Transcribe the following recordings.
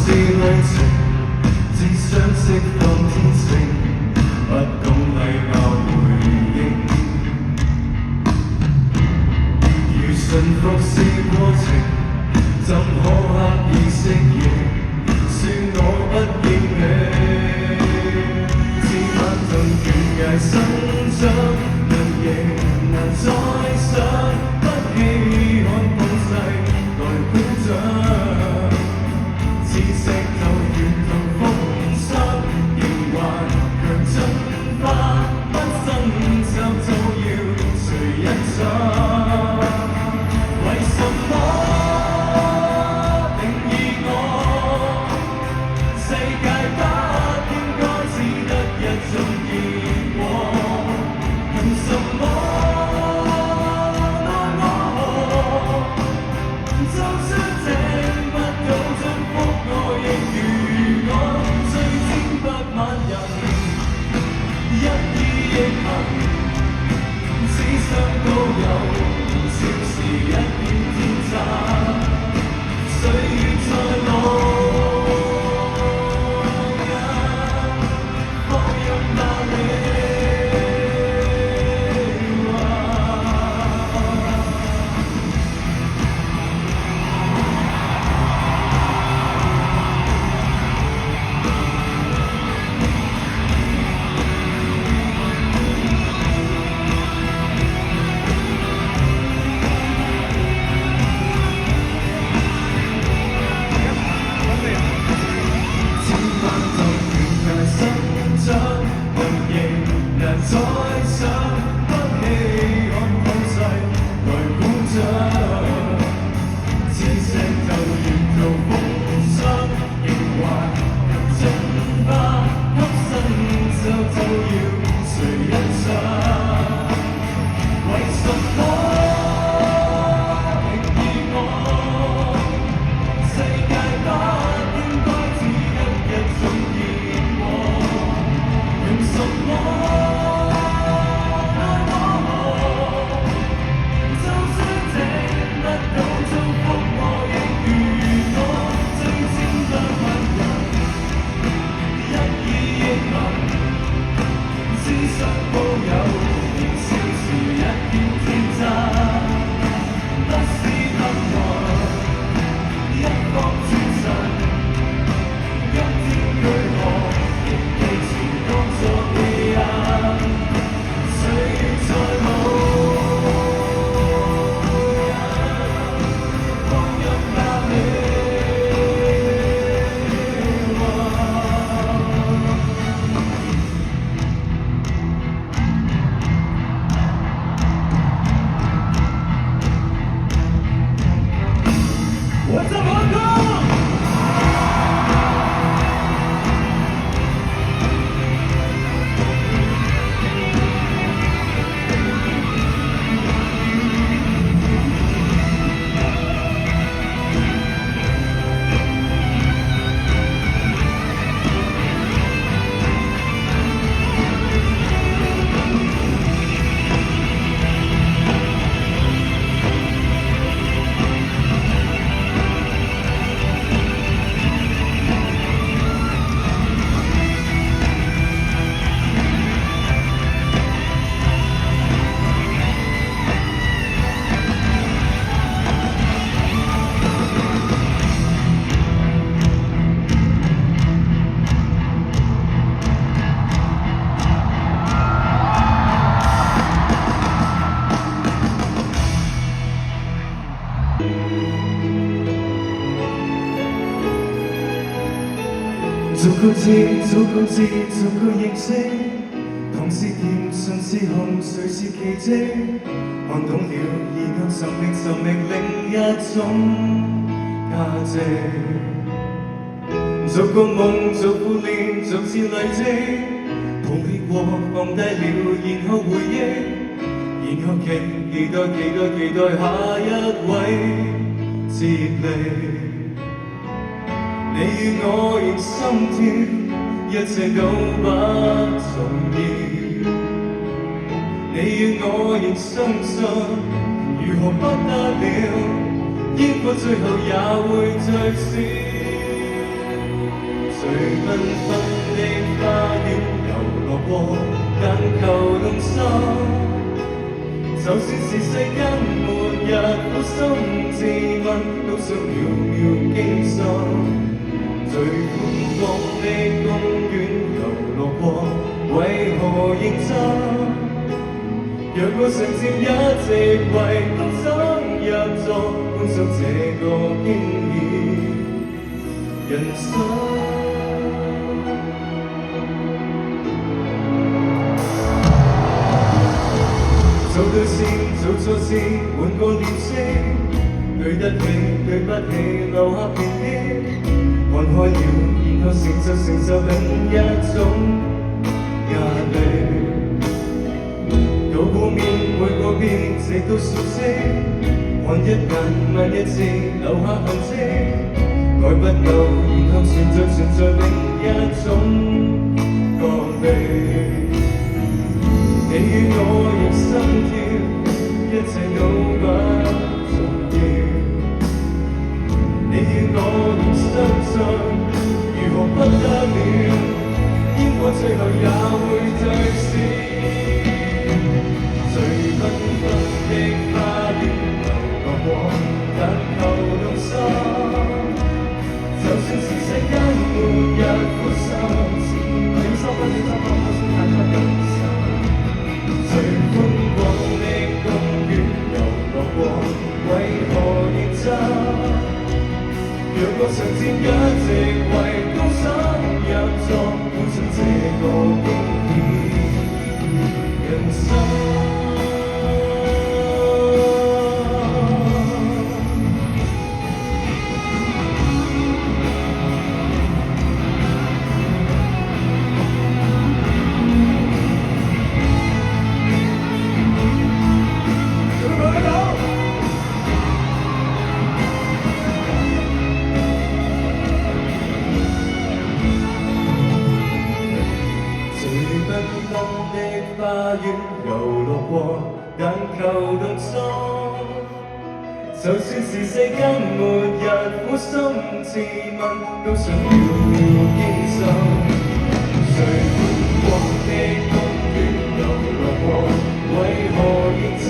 是旅程，只想釋放天性，不懂禮貌回應。如馴服是過程，怎可刻意適應？算我不應命，只盼盡懸崖生長，能仍能再上，不稀罕碰世來鼓掌。似石頭沿途風霜，仍還強進化，不爭執早要誰欣賞？為什麼定義我？世界不應該只得一種結果。憑什麼愛我？就算這不到祝福，我亦如我，最尖不滿人，一意亦行，只想都有。少時一片天差，歲月在路放任吧你。再想不稀罕碰世來鼓掌，似石頭沿途風霜，仍還能進化，給新手就要誰欣賞？為什麼定義我？世界不應該只得一種結果，憑什麼？逐個字，逐個字，逐個認識，同是甜，唇是紅，誰是奇蹟？看懂了，然後尋覓另一種價值。逐個夢，逐副臉，逐次累積，抱起過，放低了，然後回憶，然後期待下一位接力。你與我仍心跳，一切都不重要。你與我仍相信，如何不得了，煙火最後也會最少。繽的花園遊樂過，間求動心。就算是世間末日，苦心自問，都想秒秒驚心。最寬廣的公園遊樂過，為何認真？若我常佔一席位，都想入座，觀賞這個驚險人生。做對事，做錯事，換個臉色，對得起，對不起，留下片刻。看開了，然後承受另一種壓力。到過面，每個遍，直到熟悉。看一眼，問一次，留下痕跡。愛不夠，然後存在另一種角力。你與我亦心跳，一切都不重要。你與我亦相信，如何不得了？煙火最後也會退燒。最繽紛的花園遊樂過，但求動心。就算是世間末日，苦心自問，收不了心，我算太不忍心。最寬廣的公園遊樂過，為何認真？若我常佔一席位，都想入座，觀賞這個經典人生。花園遊樂過，但求動心。就算是世間末日，苦心自問，都想秒秒驚心。最寬廣的公園遊樂過，為何認真？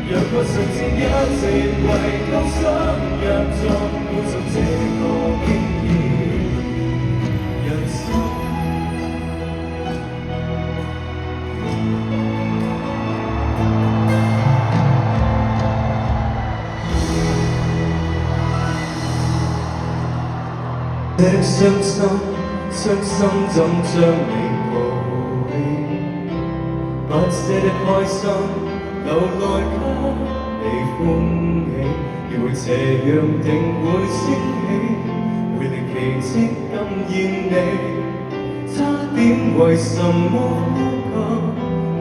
若我常佔一席位，都想入座，觀賞這個經典人生。這傷心怎將你抱起？不捨得開心，留來給你歡喜。以為這樣定會升起，會令奇蹟感染你。差點為什麼呼吸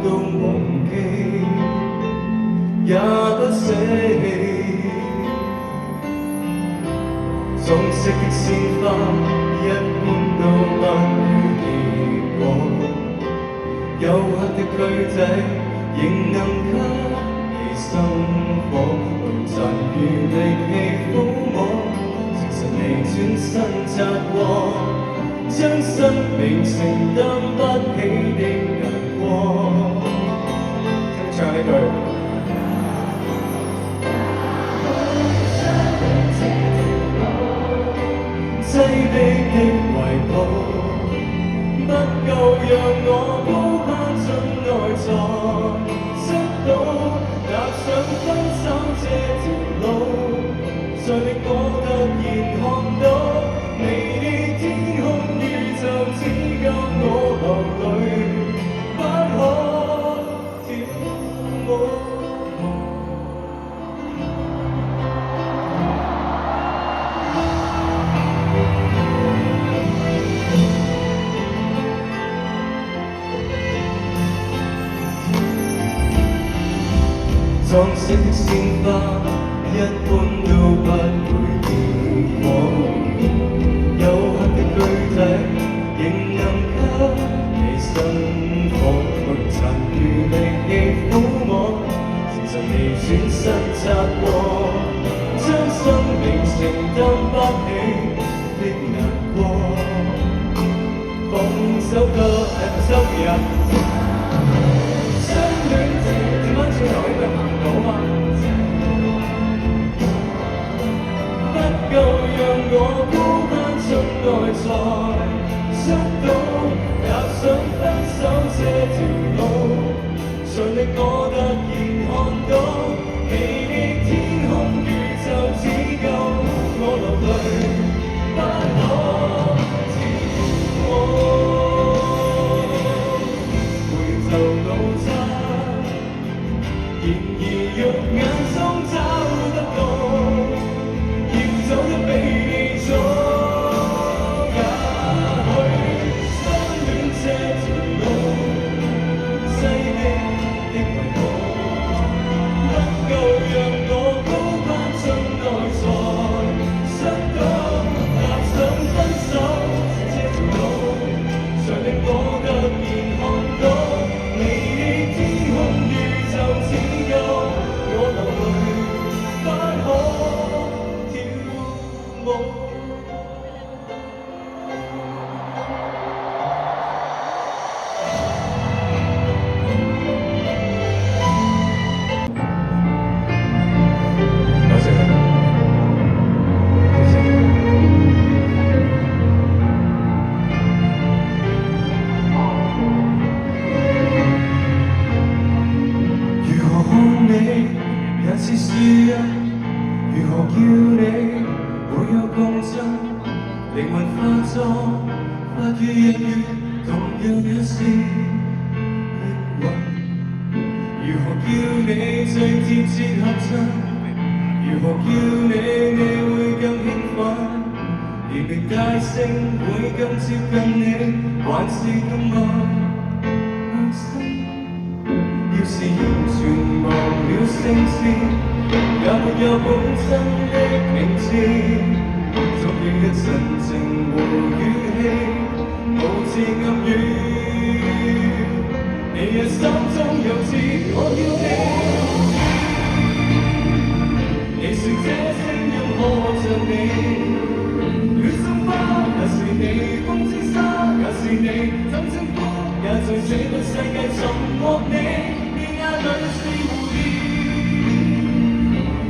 都忘記，也不捨棄。裝飾的鮮花，一般都不會結果。幽黑的軀體，仍能給你生火。雷震如力氣撫摸，誠實地轉身擦過，將生命承擔不起的眼光。聽唱呢句。擠迫的懷抱，不夠讓我高攀進內藏，摔倒，踏上分手這條路，才令我突然看到，微烈天空宇宙只夠我流淚，不可跳舞。裝飾的鮮花，一般都不會結果。幽黑的軀體，仍能給你生火。雷震如力氣撫摸，誠實地轉身擦過，將生命承擔不起的眼光。首歌收入。相戀者點解轉頭呢度行到啊？不夠讓我孤單中內在摔倒，踏上分手這條路，誰令我突然看到你的天空宇宙只夠我流淚，不可跳舞。回頭路差，然而肉眼中找得到，要走得比你早。也許相戀這條路，擠迫的圍堵，不夠讓我高攀進內在摔倒，踏上分手這條路，誰令我突然看到你的天空宇宙只夠我流淚，不可跳舞。多謝，謝謝。如何看你也似輸一，如何叫你沒有共振，靈魂化作化於日月，同樣也是靈魂。如何叫你最貼切合襯，如何叫你會更興奮，連名帶姓會更接近你，還是更陌生。要是完全忘了聲線，也沒有本真的名字，總記得神情和語氣，無字暗語。你也心中有知，我要你回憶。你說這聲音可着你，戀心花也是你，風之沙也是你，怎稱呼也在這個世界尋獲你。眼裏是蝴蝶，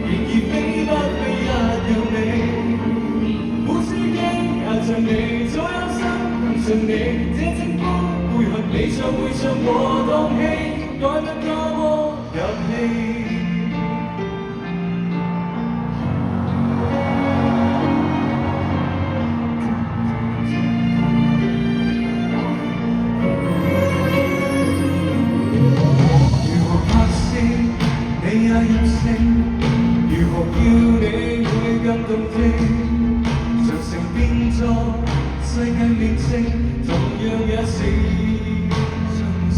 然而飛不飛一樣美，每次經也像你，左右身更像你，這稱呼配合你唱會唱和蕩氣，愛得多麼入戲。你也入聲，如何叫你會更動聽？着成變作世界名稱，同樣也是真情。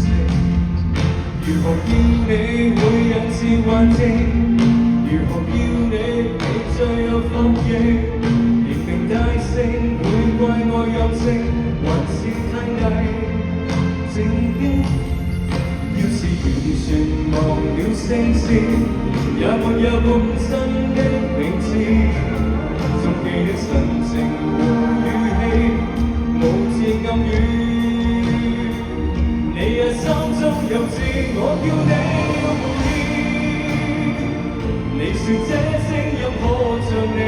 如何叫你會引致幻聽？如何叫你最有福氣？連名帶姓會怪我任性，還是太偽正經？要是完全忘了聲線，也沒有本身的名字，總記得神情和語氣，無字暗語。你也心中有知，我叫你回憶。你說這聲音可像你，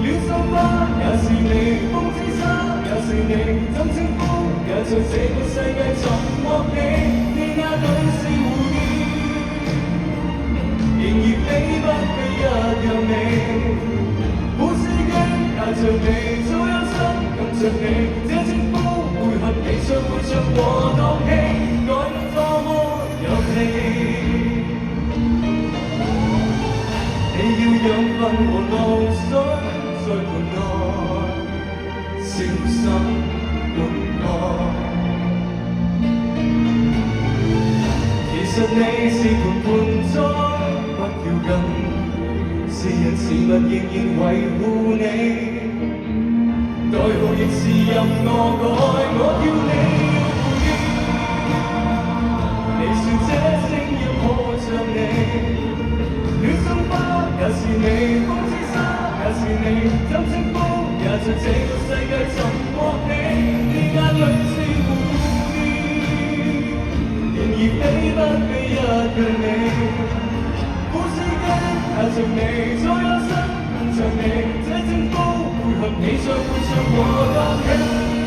戀心花也是你，風之沙也是你，怎稱呼也在這個世界尋獲你。眼裏是蝴蝶，然而飛不飛一樣美，每次經也像你，左右身更像你，這稱呼配合你唱會唱和蕩氣，愛得多麼入戲。你要養分和露水在盤內，小心伴我。其實你是盤盤栽，不要緊，是人是物仍然維護你，代號亦是任我改，我叫你回憶。你說這聲音可像你，戀心花也是你，風之沙也是你，怎稱呼也在這個世界尋獲你，你眼裏是着你，再有心伴着你，這正高配合你，再配上我當家。